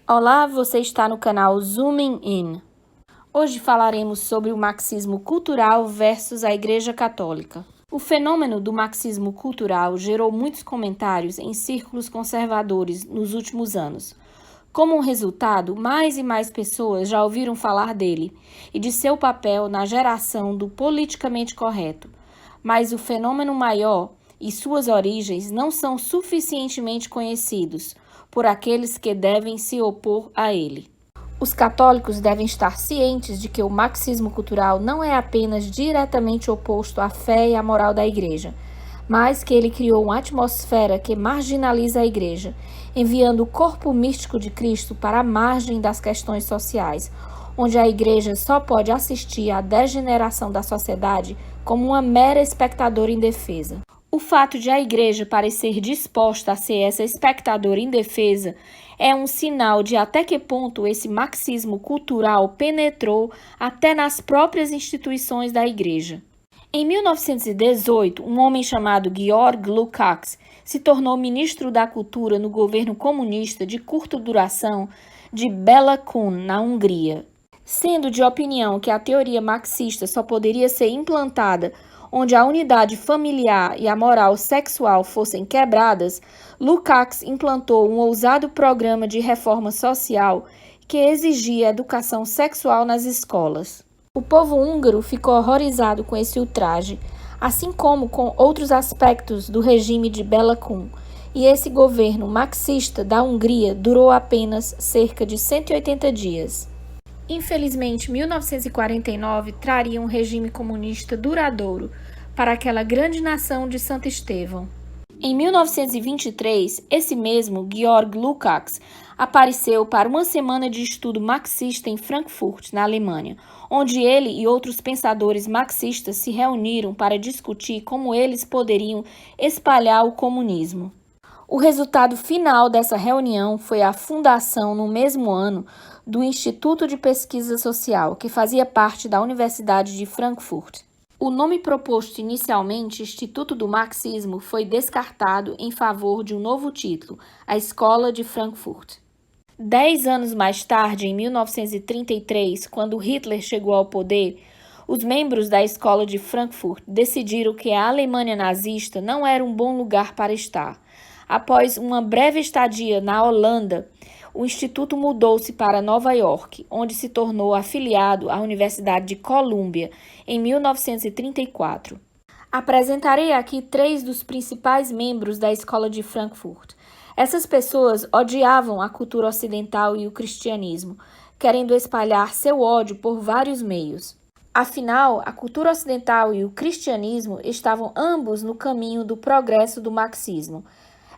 Olá, você está no canal Zooming In. Hoje falaremos sobre o marxismo cultural versus a Igreja Católica. O fenômeno do marxismo cultural gerou muitos comentários em círculos conservadores nos últimos anos. Como um resultado, mais e mais pessoas já ouviram falar dele e de seu papel na geração do politicamente correto. Mas o fenômeno maior e suas origens não são suficientemente conhecidos por aqueles que devem se opor a ele. Os católicos devem estar cientes de que o marxismo cultural não é apenas diretamente oposto à fé e à moral da Igreja, mas que ele criou uma atmosfera que marginaliza a Igreja, enviando o corpo místico de Cristo para a margem das questões sociais, onde a Igreja só pode assistir à degeneração da sociedade como uma mera espectadora indefesa. O fato de a Igreja parecer disposta a ser essa espectadora indefesa é um sinal de até que ponto esse marxismo cultural penetrou até nas próprias instituições da Igreja. Em 1918, um homem chamado Georg Lukács se tornou ministro da Cultura no governo comunista de curta duração de Bela Kun, na Hungria. Sendo de opinião que a teoria marxista só poderia ser implantada onde a unidade familiar e a moral sexual fossem quebradas, Lukács implantou um ousado programa de reforma social que exigia educação sexual nas escolas. O povo húngaro ficou horrorizado com esse ultraje, assim como com outros aspectos do regime de Bela Kun, e esse governo marxista da Hungria durou apenas cerca de 180 dias. Infelizmente, 1949 traria um regime comunista duradouro para aquela grande nação de Santo Estevão. Em 1923, esse mesmo Georg Lukács apareceu para uma semana de estudo marxista em Frankfurt, na Alemanha, onde ele e outros pensadores marxistas se reuniram para discutir como eles poderiam espalhar o comunismo. O resultado final dessa reunião foi a fundação, no mesmo ano, do Instituto de Pesquisa Social, que fazia parte da Universidade de Frankfurt. O nome proposto inicialmente, Instituto do Marxismo, foi descartado em favor de um novo título, a Escola de Frankfurt. 10 anos mais tarde, em 1933, quando Hitler chegou ao poder, os membros da Escola de Frankfurt decidiram que a Alemanha nazista não era um bom lugar para estar. Após uma breve estadia na Holanda, o instituto mudou-se para Nova York, onde se tornou afiliado à Universidade de Colômbia em 1934. Apresentarei aqui 3 dos principais membros da Escola de Frankfurt. Essas pessoas odiavam a cultura ocidental e o cristianismo, querendo espalhar seu ódio por vários meios. Afinal, a cultura ocidental e o cristianismo estavam ambos no caminho do progresso do marxismo.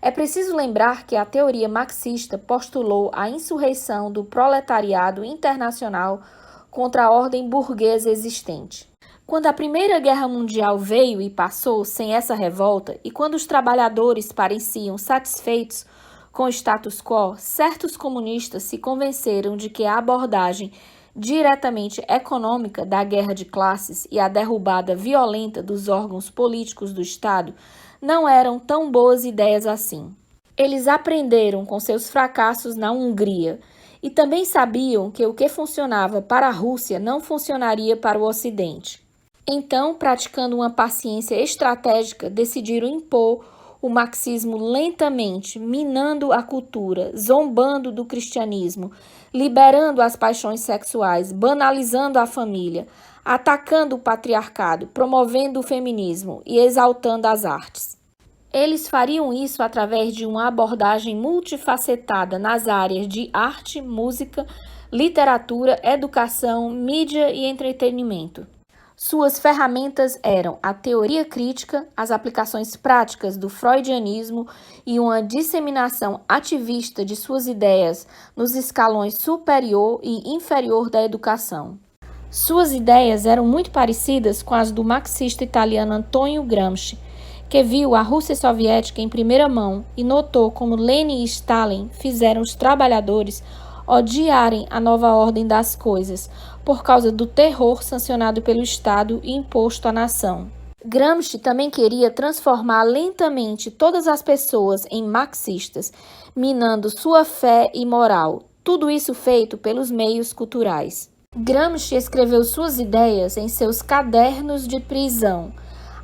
É preciso lembrar que a teoria marxista postulou a insurreição do proletariado internacional contra a ordem burguesa existente. Quando a Primeira Guerra Mundial veio e passou sem essa revolta, e quando os trabalhadores pareciam satisfeitos com o status quo, certos comunistas se convenceram de que a abordagem diretamente econômica da guerra de classes e a derrubada violenta dos órgãos políticos do Estado não eram tão boas ideias assim. Eles aprenderam com seus fracassos na Hungria e também sabiam que o que funcionava para a Rússia não funcionaria para o Ocidente. Então, praticando uma paciência estratégica, decidiram impor o marxismo lentamente, minando a cultura, zombando do cristianismo, liberando as paixões sexuais, banalizando a família, atacando o patriarcado, promovendo o feminismo e exaltando as artes. Eles fariam isso através de uma abordagem multifacetada nas áreas de arte, música, literatura, educação, mídia e entretenimento. Suas ferramentas eram a teoria crítica, as aplicações práticas do freudianismo e uma disseminação ativista de suas ideias nos escalões superior e inferior da educação. Suas ideias eram muito parecidas com as do marxista italiano Antonio Gramsci, que viu a Rússia soviética em primeira mão e notou como Lenin e Stalin fizeram os trabalhadores odiarem a nova ordem das coisas por causa do terror sancionado pelo Estado e imposto à nação. Gramsci também queria transformar lentamente todas as pessoas em marxistas, minando sua fé e moral, Tudo isso feito pelos meios culturais. Gramsci escreveu suas ideias em seus cadernos de prisão,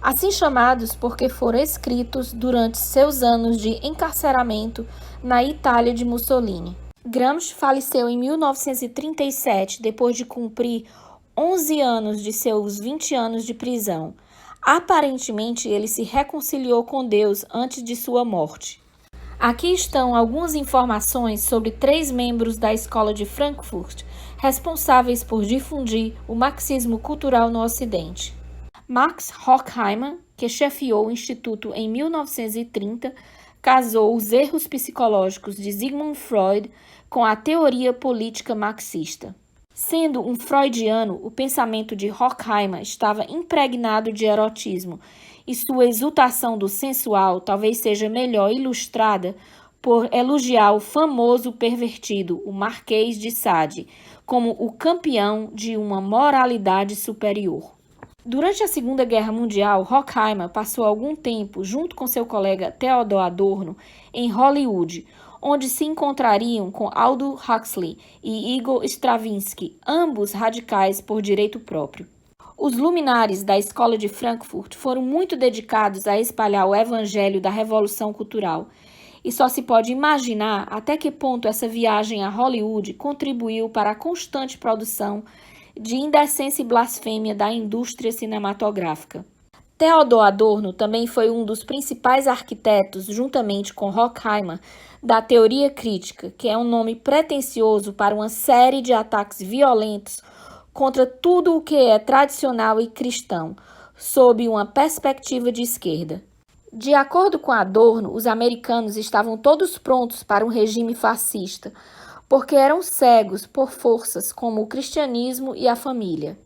assim chamados porque foram escritos durante seus anos de encarceramento na Itália de Mussolini. Gramsci faleceu em 1937, depois de cumprir 11 anos de seus 20 anos de prisão. Aparentemente, ele se reconciliou com Deus antes de sua morte. Aqui estão algumas informações sobre 3 membros da Escola de Frankfurt responsáveis por difundir o marxismo cultural no Ocidente. Max Horkheimer, que chefiou o Instituto em 1930, casou os erros psicológicos de Sigmund Freud com a teoria política marxista. Sendo um freudiano, o pensamento de Horkheimer estava impregnado de erotismo, e sua exultação do sensual talvez seja melhor ilustrada por elogiar o famoso pervertido, o Marquês de Sade, como o campeão de uma moralidade superior. Durante a Segunda Guerra Mundial, Horkheimer passou algum tempo, junto com seu colega Theodor Adorno, em Hollywood, onde se encontrariam com Aldous Huxley e Igor Stravinsky, ambos radicais por direito próprio. Os luminares da Escola de Frankfurt foram muito dedicados a espalhar o evangelho da Revolução Cultural, e só se pode imaginar até que ponto essa viagem a Hollywood contribuiu para a constante produção de indecência e blasfêmia da indústria cinematográfica. Theodor Adorno também foi um dos principais arquitetos, juntamente com Horkheimer, da teoria crítica, que é um nome pretensioso para uma série de ataques violentos contra tudo o que é tradicional e cristão, sob uma perspectiva de esquerda. De acordo com Adorno, os americanos estavam todos prontos para um regime fascista, porque eram cegos por forças como o cristianismo e a família.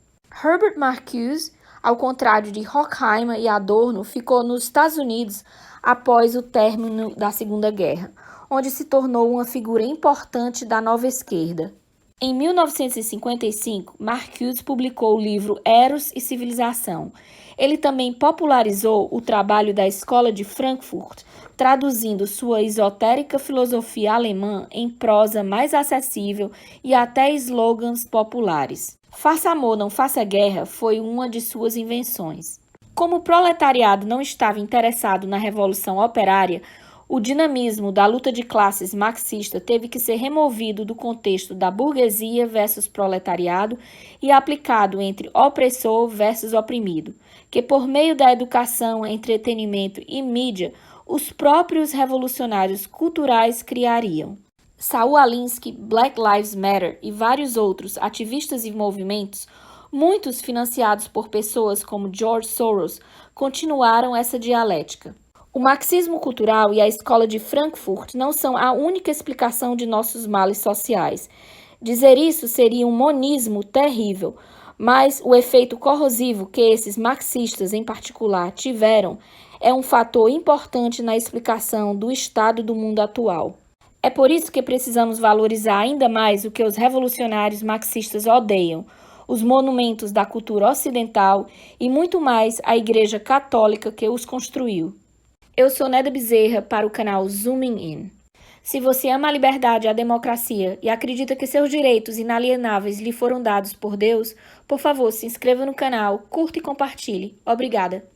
Herbert Marcuse, ao contrário de Horkheimer e Adorno, ficou nos Estados Unidos após o término da Segunda Guerra, onde se tornou uma figura importante da nova esquerda. Em 1955, Marcuse publicou o livro Eros e Civilização. Ele também popularizou o trabalho da Escola de Frankfurt, traduzindo sua esotérica filosofia alemã em prosa mais acessível e até slogans populares. Faça amor, não faça guerra foi uma de suas invenções. Como o proletariado não estava interessado na Revolução Operária, o dinamismo da luta de classes marxista teve que ser removido do contexto da burguesia versus proletariado e aplicado entre opressor versus oprimido, que por meio da educação, entretenimento e mídia, os próprios revolucionários culturais criariam. Saul Alinsky, Black Lives Matter e vários outros ativistas e movimentos, muitos financiados por pessoas como George Soros, continuaram essa dialética. O marxismo cultural e a Escola de Frankfurt não são a única explicação de nossos males sociais. Dizer isso seria um monismo terrível, mas o efeito corrosivo que esses marxistas em particular tiveram é um fator importante na explicação do estado do mundo atual. É por isso que precisamos valorizar ainda mais o que os revolucionários marxistas odeiam, os monumentos da cultura ocidental e muito mais a Igreja Católica que os construiu. Eu sou Neda Bezerra para o canal Zooming In. Se você ama a liberdade e a democracia e acredita que seus direitos inalienáveis lhe foram dados por Deus, por favor, se inscreva no canal, curta e compartilhe. Obrigada!